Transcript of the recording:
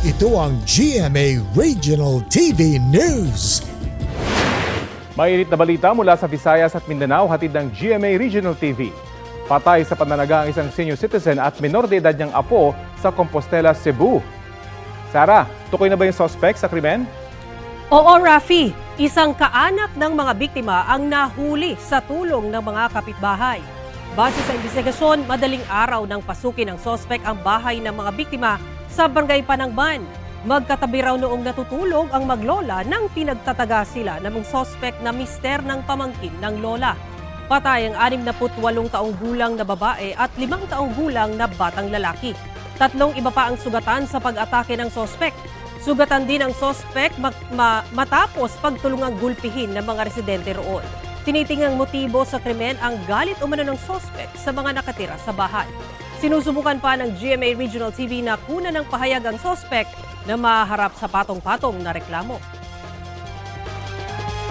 Ito ang GMA Regional TV News. Mainit na balita mula sa Visayas at Mindanao, hatid ng GMA Regional TV. Patay sa pananaga ang isang senior citizen at minor de edad niyang apo sa Compostela, Cebu. Sara, tukoy na ba yung suspect sa krimen? Oo, Rafi. Isang kaanak ng mga biktima ang nahuli sa tulong ng mga kapitbahay. Base sa investigasyon, madaling araw nang pasukin ng suspect ang bahay ng mga biktima sa Barangay Panangban. Magkatabi raw noong natutulog ang maglola nang pinagtataga sila ng mga suspect na mister ng pamangkin ng lola. Patay ang 68 taong gulang na babae at 5 taong gulang na batang lalaki. 3 iba pa ang sugatan sa pag-atake ng suspect. Sugatan din ang suspect matapos pagtulungang gulpihin ng mga residente roon. Tinitingang motibo sa krimen ang galit umano ng suspect sa mga nakatira sa bahay. Sinusubukan pa ng GMA Regional TV na kunan ng pahayag ang suspect na maharap sa patong-patong na reklamo.